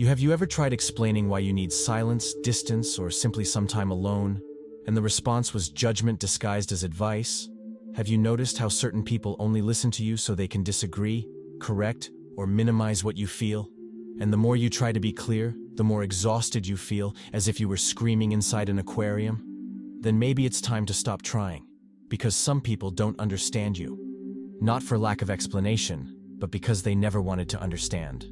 Have you ever tried explaining why you need silence, distance, or simply some time alone, and the response was judgment disguised as advice? Have you noticed how certain people only listen to you so they can disagree, correct, or minimize what you feel? And the more you try to be clear, the more exhausted you feel, as if you were screaming inside an aquarium? Then maybe it's time to stop trying, because some people don't understand you. Not for lack of explanation, but because they never wanted to understand.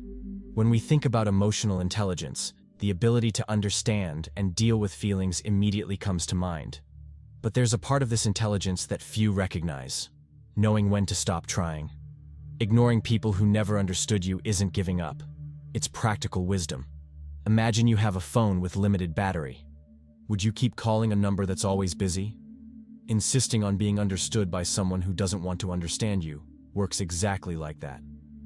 When we think about emotional intelligence, the ability to understand and deal with feelings immediately comes to mind. But there's a part of this intelligence that few recognize: knowing when to stop trying. Ignoring people who never understood you isn't giving up. It's practical wisdom. Imagine you have a phone with limited battery. Would you keep calling a number that's always busy? Insisting on being understood by someone who doesn't want to understand you works exactly like that.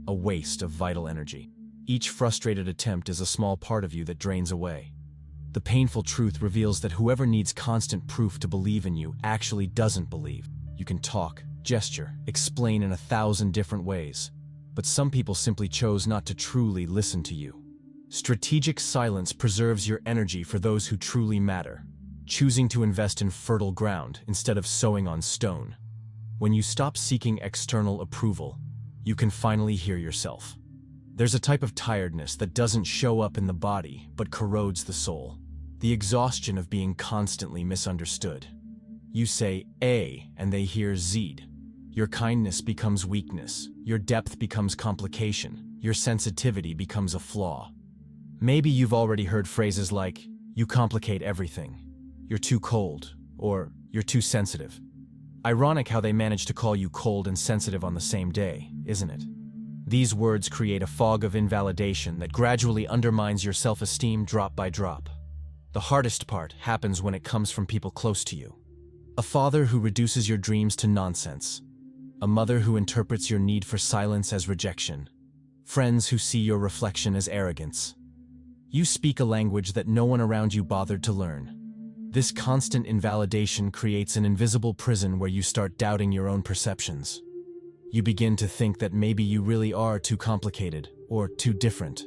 A waste of vital energy. Each frustrated attempt is a small part of you that drains away. The painful truth reveals that whoever needs constant proof to believe in you actually doesn't believe. You can talk, gesture, explain in 1,000 different ways, but some people simply chose not to truly listen to you. Strategic silence preserves your energy for those who truly matter, choosing to invest in fertile ground instead of sowing on stone. When you stop seeking external approval, you can finally hear yourself. There's a type of tiredness that doesn't show up in the body but corrodes the soul. The exhaustion of being constantly misunderstood. You say A and they hear Z. Your kindness becomes weakness. Your depth becomes complication. Your sensitivity becomes a flaw. Maybe you've already heard phrases like, "You complicate everything," "You're too cold," or "You're too sensitive." Ironic how they manage to call you cold and sensitive on the same day, isn't it? These words create a fog of invalidation that gradually undermines your self-esteem drop by drop. The hardest part happens when it comes from people close to you. A father who reduces your dreams to nonsense. A mother who interprets your need for silence as rejection. Friends who see your reflection as arrogance. You speak a language that no one around you bothered to learn. This constant invalidation creates an invisible prison where you start doubting your own perceptions. You begin to think that maybe you really are too complicated or too different.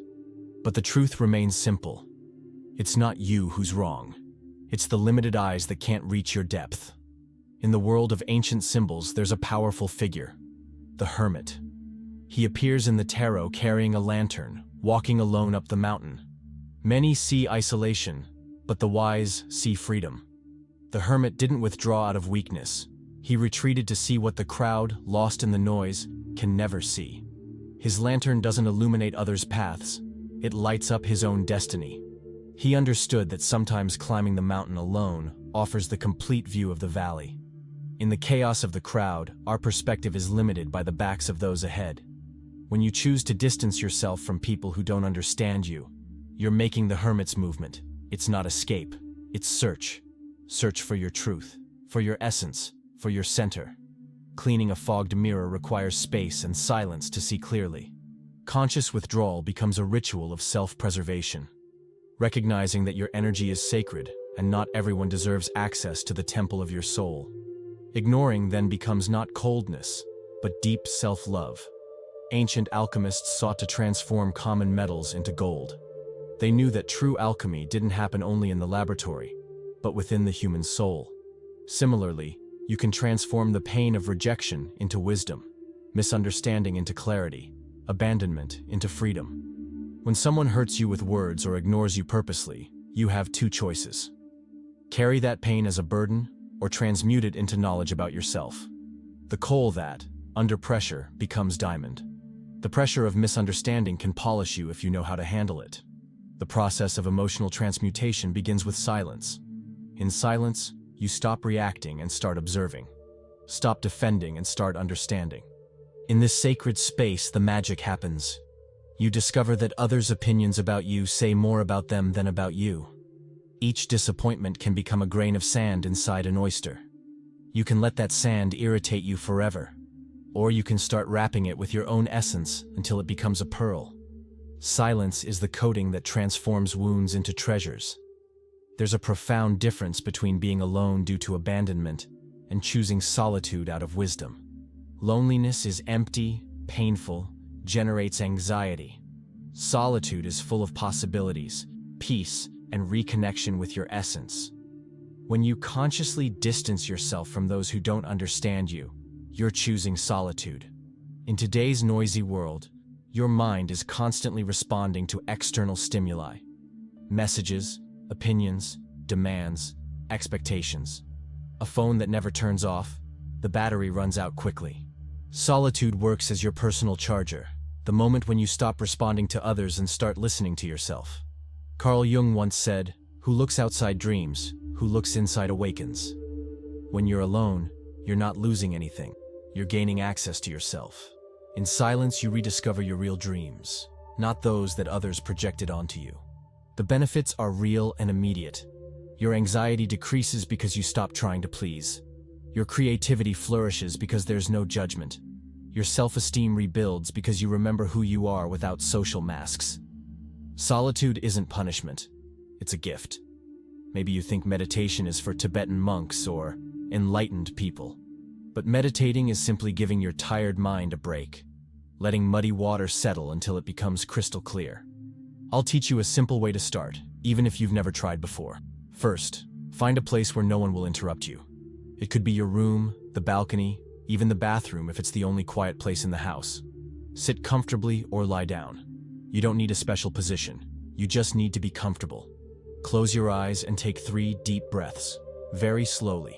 But the truth remains simple. It's not you who's wrong. It's the limited eyes that can't reach your depth. In the world of ancient symbols, there's a powerful figure, the Hermit. He appears in the tarot carrying a lantern, walking alone up the mountain. Many see isolation, but the wise see freedom. The Hermit didn't withdraw out of weakness. He retreated to see what the crowd, lost in the noise, can never see. His lantern doesn't illuminate others' paths. It lights up his own destiny. He understood that sometimes climbing the mountain alone offers the complete view of the valley. In the chaos of the crowd, our perspective is limited by the backs of those ahead. When you choose to distance yourself from people who don't understand you, you're making the Hermit's movement. It's not escape, it's search. Search for your truth, for your essence, for your center. Cleaning a fogged mirror requires space and silence to see clearly. Conscious withdrawal becomes a ritual of self-preservation. Recognizing that your energy is sacred and not everyone deserves access to the temple of your soul. Ignoring then becomes not coldness, but deep self-love. Ancient alchemists sought to transform common metals into gold. They knew that true alchemy didn't happen only in the laboratory, but within the human soul. Similarly, you can transform the pain of rejection into wisdom, misunderstanding into clarity, abandonment into freedom. When someone hurts you with words or ignores you purposely, you have two choices. Carry that pain as a burden, or transmute it into knowledge about yourself. The coal that, under pressure, becomes diamond. The pressure of misunderstanding can polish you if you know how to handle it. The process of emotional transmutation begins with silence. In silence, you stop reacting and start observing. Stop defending and start understanding. In this sacred space, the magic happens. You discover that others' opinions about you say more about them than about you. Each disappointment can become a grain of sand inside an oyster. You can let that sand irritate you forever, or you can start wrapping it with your own essence until it becomes a pearl. Silence is the coating that transforms wounds into treasures. There's a profound difference between being alone due to abandonment and choosing solitude out of wisdom. Loneliness is empty, painful, generates anxiety. Solitude is full of possibilities, peace, and reconnection with your essence. When you consciously distance yourself from those who don't understand you, you're choosing solitude. In today's noisy world, your mind is constantly responding to external stimuli. Messages, opinions, demands, expectations. A phone that never turns off, the battery runs out quickly. Solitude works as your personal charger, the moment when you stop responding to others and start listening to yourself. Carl Jung once said, "Who looks outside dreams, who looks inside awakens." When you're alone, you're not losing anything. You're gaining access to yourself. In silence, you rediscover your real dreams, not those that others projected onto you. The benefits are real and immediate. Your anxiety decreases because you stop trying to please. Your creativity flourishes because there's no judgment. Your self-esteem rebuilds because you remember who you are without social masks. Solitude isn't punishment. It's a gift. Maybe you think meditation is for Tibetan monks or enlightened people. But meditating is simply giving your tired mind a break, letting muddy water settle until it becomes crystal clear. I'll teach you a simple way to start, even if you've never tried before. First, find a place where no one will interrupt you. It could be your room, the balcony, even the bathroom if it's the only quiet place in the house. Sit comfortably or lie down. You don't need a special position. You just need to be comfortable. Close your eyes and take 3 deep breaths, very slowly.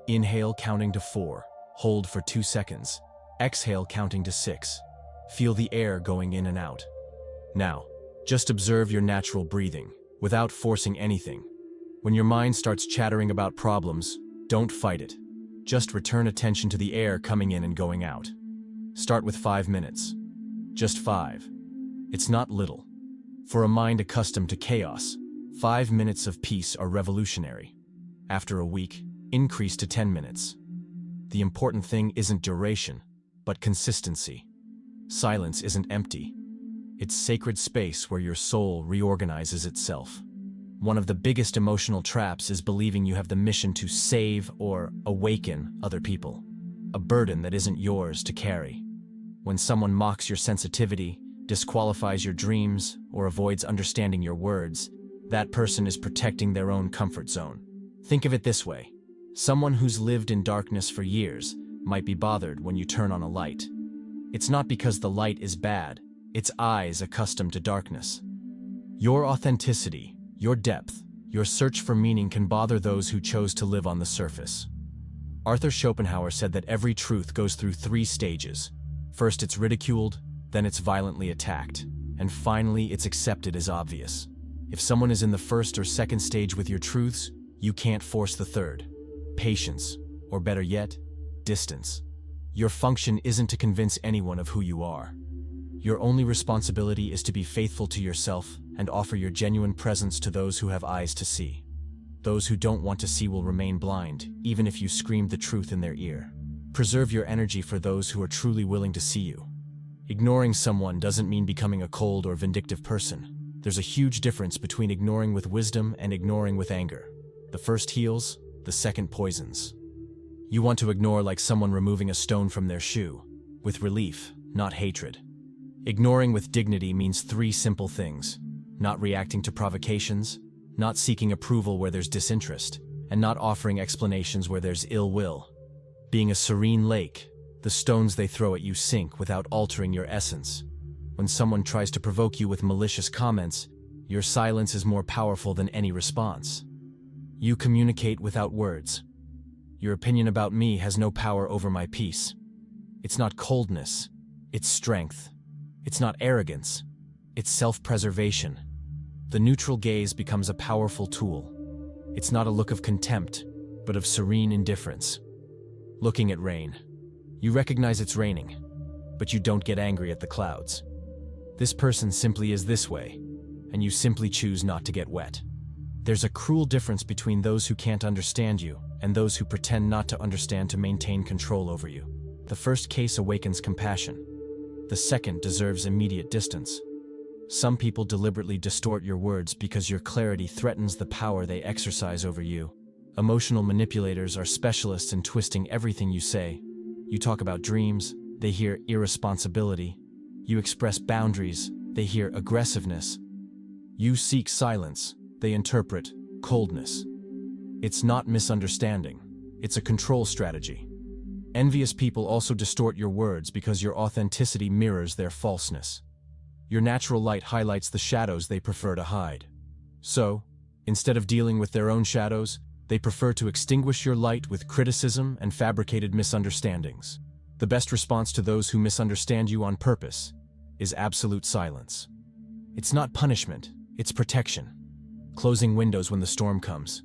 Inhale, counting to 4. Hold for 2 seconds. Exhale, counting to 6. Feel the air going in and out. Now, just observe your natural breathing, without forcing anything. When your mind starts chattering about problems, don't fight it. Just return attention to the air coming in and going out. Start with 5 minutes. Just 5. It's not little. For a mind accustomed to chaos, 5 minutes of peace are revolutionary. After a week, increase to 10 minutes. The important thing isn't duration, but consistency. Silence isn't empty. It's sacred space where your soul reorganizes itself. One of the biggest emotional traps is believing you have the mission to save or awaken other people, a burden that isn't yours to carry. When someone mocks your sensitivity, disqualifies your dreams, or avoids understanding your words, that person is protecting their own comfort zone. Think of it this way. Someone who's lived in darkness for years might be bothered when you turn on a light. It's not because the light is bad, it's eyes accustomed to darkness. Your authenticity, your depth, your search for meaning can bother those who chose to live on the surface. Arthur Schopenhauer said that every truth goes through 3 stages. First it's ridiculed, then it's violently attacked, and finally it's accepted as obvious. If someone is in the first or second stage with your truths, you can't force the third. Patience, or better yet, distance. Your function isn't to convince anyone of who you are. Your only responsibility is to be faithful to yourself and offer your genuine presence to those who have eyes to see. Those who don't want to see will remain blind, even if you scream the truth in their ear. Preserve your energy for those who are truly willing to see you. Ignoring someone doesn't mean becoming a cold or vindictive person. There's a huge difference between ignoring with wisdom and ignoring with anger. The first heals, the second poisons. You want to ignore like someone removing a stone from their shoe, with relief, not hatred. Ignoring with dignity means 3 simple things: not reacting to provocations, not seeking approval where there's disinterest, and not offering explanations where there's ill will. Being a serene lake, the stones they throw at you sink without altering your essence. When someone tries to provoke you with malicious comments, your silence is more powerful than any response. You communicate without words. Your opinion about me has no power over my peace. It's not coldness, it's strength. It's not arrogance, it's self-preservation. The neutral gaze becomes a powerful tool. It's not a look of contempt, but of serene indifference. Looking at rain. You recognize it's raining, but you don't get angry at the clouds. This person simply is this way, and you simply choose not to get wet. There's a cruel difference between those who can't understand you and those who pretend not to understand to maintain control over you. The first case awakens compassion. The second deserves immediate distance. Some people deliberately distort your words because your clarity threatens the power they exercise over you. Emotional manipulators are specialists in twisting everything you say. You talk about dreams, they hear irresponsibility. You express boundaries, They hear aggressiveness. You seek silence. They interpret coldness. It's not misunderstanding. It's a control strategy. Envious people also distort your words because your authenticity mirrors their falseness. Your natural light highlights the shadows they prefer to hide. So, instead of dealing with their own shadows, they prefer to extinguish your light with criticism and fabricated misunderstandings. The best response to those who misunderstand you on purpose is absolute silence. It's not punishment, it's protection. Closing windows when the storm comes.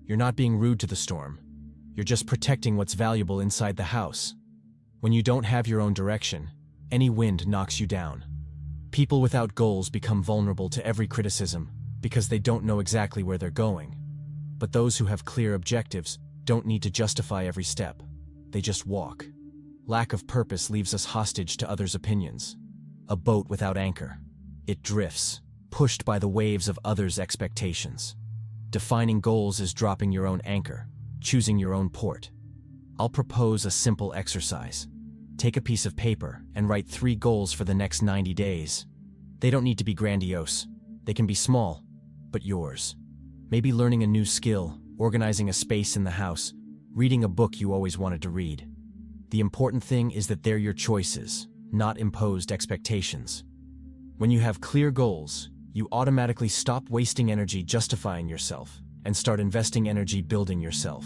You're not being rude to the storm. You're just protecting what's valuable inside the house. When you don't have your own direction, any wind knocks you down. People without goals become vulnerable to every criticism because they don't know exactly where they're going. But those who have clear objectives don't need to justify every step. They just walk. Lack of purpose leaves us hostage to others' opinions. A boat without anchor. It drifts, pushed by the waves of others' expectations. Defining goals is dropping your own anchor, choosing your own port. I'll propose a simple exercise. Take a piece of paper and write 3 goals for the next 90 days. They don't need to be grandiose. They can be small, but yours. Maybe learning a new skill, organizing a space in the house, reading a book you always wanted to read. The important thing is that they're your choices, not imposed expectations. When you have clear goals, you automatically stop wasting energy justifying yourself and start investing energy building yourself.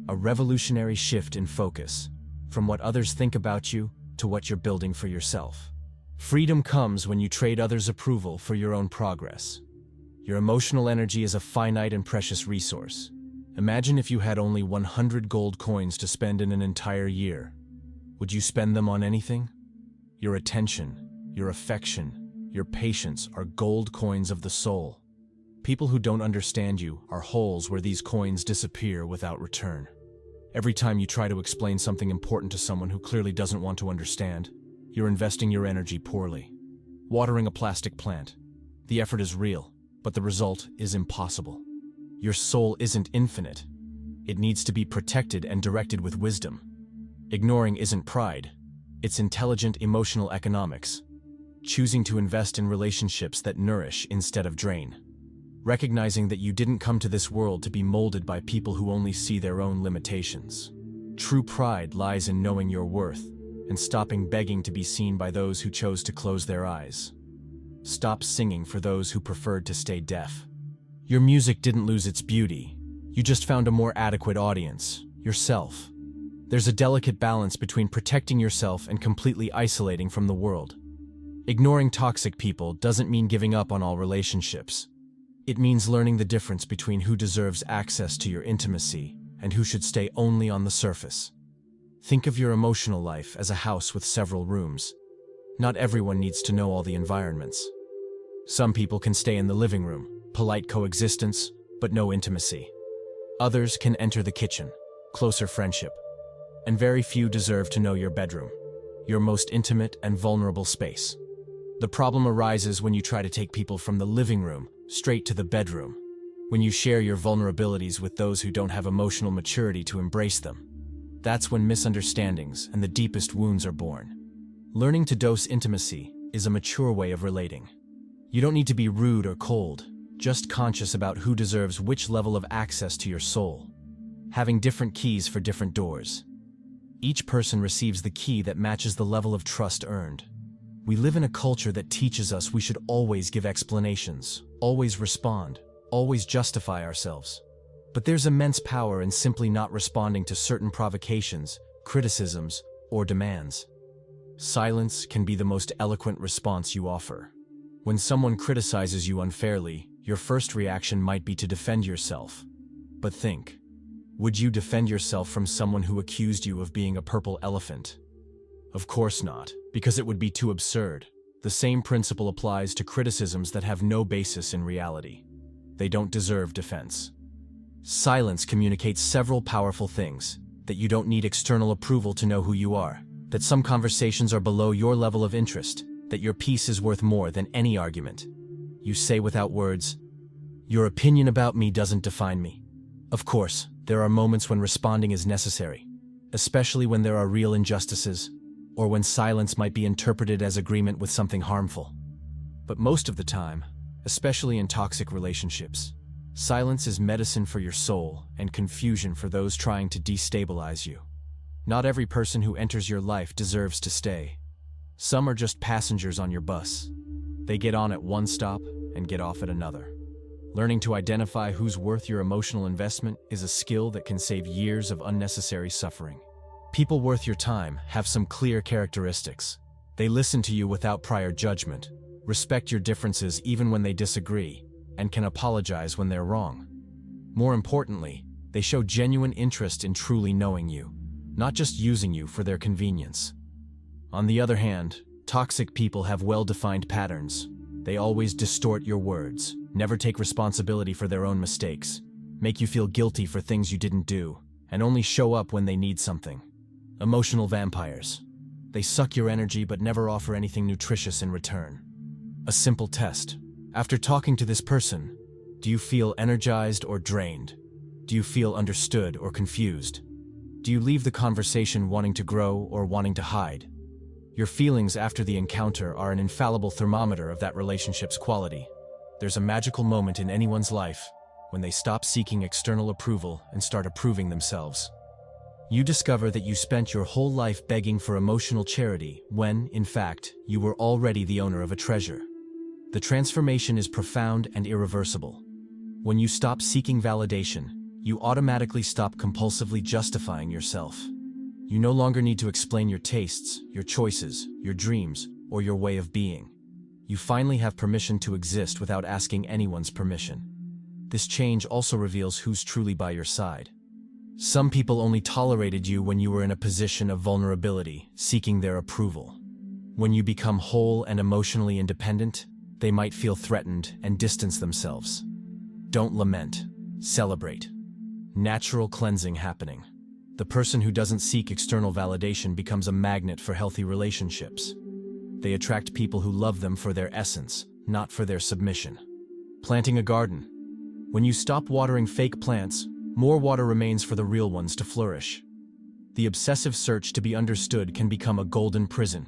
A revolutionary shift in focus, from what others think about you to what you're building for yourself. Freedom comes when you trade others' approval for your own progress. Your emotional energy is a finite and precious resource. Imagine if you had only 100 gold coins to spend in an entire year. Would you spend them on anything? Your attention, your affection, your patience are gold coins of the soul. People who don't understand you are holes where these coins disappear without return. Every time you try to explain something important to someone who clearly doesn't want to understand, you're investing your energy poorly. Watering a plastic plant. The effort is real, but the result is impossible. Your soul isn't infinite. It needs to be protected and directed with wisdom. Ignoring isn't pride. It's intelligent emotional economics. Choosing to invest in relationships that nourish instead of drain. Recognizing that you didn't come to this world to be molded by people who only see their own limitations. True pride lies in knowing your worth and stopping begging to be seen by those who chose to close their eyes. Stop singing for those who preferred to stay deaf. Your music didn't lose its beauty. You just found a more adequate audience, yourself. There's a delicate balance between protecting yourself and completely isolating from the world. Ignoring toxic people doesn't mean giving up on all relationships. It means learning the difference between who deserves access to your intimacy and who should stay only on the surface. Think of your emotional life as a house with several rooms. Not everyone needs to know all the environments. Some people can stay in the living room, polite coexistence, but no intimacy. Others can enter the kitchen, closer friendship. And very few deserve to know your bedroom, your most intimate and vulnerable space. The problem arises when you try to take people from the living room straight to the bedroom, when you share your vulnerabilities with those who don't have emotional maturity to embrace them. That's when misunderstandings and the deepest wounds are born. Learning to dose intimacy is a mature way of relating. You don't need to be rude or cold, just conscious about who deserves which level of access to your soul. Having different keys for different doors. Each person receives the key that matches the level of trust earned. We live in a culture that teaches us we should always give explanations, always respond, always justify ourselves. But there's immense power in simply not responding to certain provocations, criticisms, or demands. Silence can be the most eloquent response you offer. When someone criticizes you unfairly, your first reaction might be to defend yourself. But think, would you defend yourself from someone who accused you of being a purple elephant? Of course not, because it would be too absurd. The same principle applies to criticisms that have no basis in reality. They don't deserve defense. Silence communicates several powerful things: that you don't need external approval to know who you are, that some conversations are below your level of interest, that your peace is worth more than any argument. You say without words, "Your opinion about me doesn't define me." Of course, there are moments when responding is necessary, especially when there are real injustices, or when silence might be interpreted as agreement with something harmful. But most of the time, especially in toxic relationships, silence is medicine for your soul and confusion for those trying to destabilize you. Not every person who enters your life deserves to stay. Some are just passengers on your bus. They get on at one stop and get off at another. Learning to identify who's worth your emotional investment is a skill that can save years of unnecessary suffering. People worth your time have some clear characteristics. They listen to you without prior judgment, respect your differences even when they disagree, and can apologize when they're wrong. More importantly, they show genuine interest in truly knowing you, not just using you for their convenience. On the other hand, toxic people have well-defined patterns. They always distort your words, never take responsibility for their own mistakes, make you feel guilty for things you didn't do, and only show up when they need something. Emotional vampires. They suck your energy but never offer anything nutritious in return. A simple test. After talking to this person, do you feel energized or drained? Do you feel understood or confused? Do you leave the conversation wanting to grow or wanting to hide? Your feelings after the encounter are an infallible thermometer of that relationship's quality. There's a magical moment in anyone's life when they stop seeking external approval and start approving themselves. You discover that you spent your whole life begging for emotional charity when, in fact, you were already the owner of a treasure. The transformation is profound and irreversible. When you stop seeking validation, you automatically stop compulsively justifying yourself. You no longer need to explain your tastes, your choices, your dreams, or your way of being. You finally have permission to exist without asking anyone's permission. This change also reveals who's truly by your side. Some people only tolerated you when you were in a position of vulnerability, seeking their approval. When you become whole and emotionally independent, they might feel threatened and distance themselves. Don't lament, celebrate. Natural cleansing happening. The person who doesn't seek external validation becomes a magnet for healthy relationships. They attract people who love them for their essence, not for their submission. Planting a garden. When you stop watering fake plants, more water remains for the real ones to flourish. The obsessive search to be understood can become a golden prison.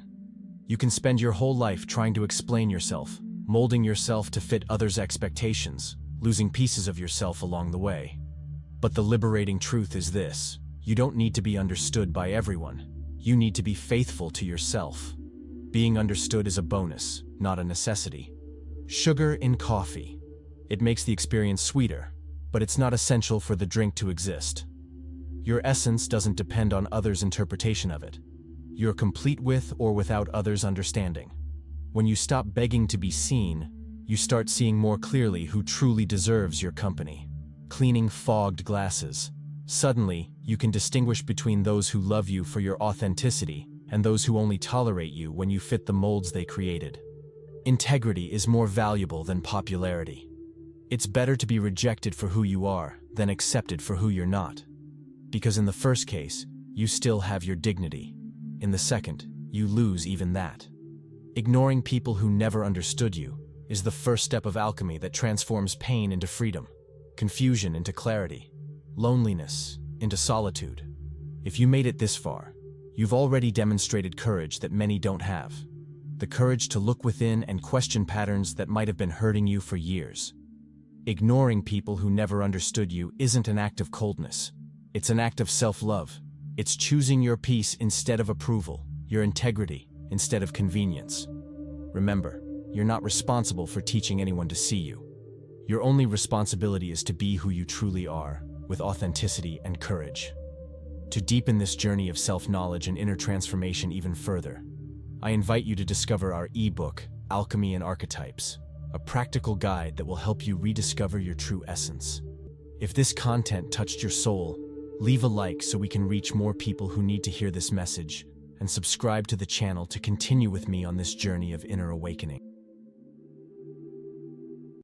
You can spend your whole life trying to explain yourself, molding yourself to fit others' expectations, losing pieces of yourself along the way. But the liberating truth is this: you don't need to be understood by everyone. You need to be faithful to yourself. Being understood is a bonus, not a necessity. Sugar in coffee. It makes the experience sweeter, but it's not essential for the drink to exist. Your essence doesn't depend on others' interpretation of it. You're complete with or without others' understanding. When you stop begging to be seen, you start seeing more clearly who truly deserves your company. Cleaning fogged glasses. Suddenly, you can distinguish between those who love you for your authenticity and those who only tolerate you when you fit the molds they created. Integrity is more valuable than popularity. It's better to be rejected for who you are than accepted for who you're not. Because in the first case, you still have your dignity. In the second, you lose even that. Ignoring people who never understood you is the first step of alchemy that transforms pain into freedom, confusion into clarity, loneliness into solitude. If you made it this far, you've already demonstrated courage that many don't have. The courage to look within and question patterns that might have been hurting you for years. Ignoring people who never understood you isn't an act of coldness. It's an act of self-love. It's choosing your peace instead of approval, your integrity instead of convenience. Remember, you're not responsible for teaching anyone to see you. Your only responsibility is to be who you truly are, with authenticity and courage. To deepen this journey of self-knowledge and inner transformation even further, I invite you to discover our ebook, Alchemy and Archetypes, a practical guide that will help you rediscover your true essence. If this content touched your soul, leave a like so we can reach more people who need to hear this message, and subscribe to the channel to continue with me on this journey of inner awakening.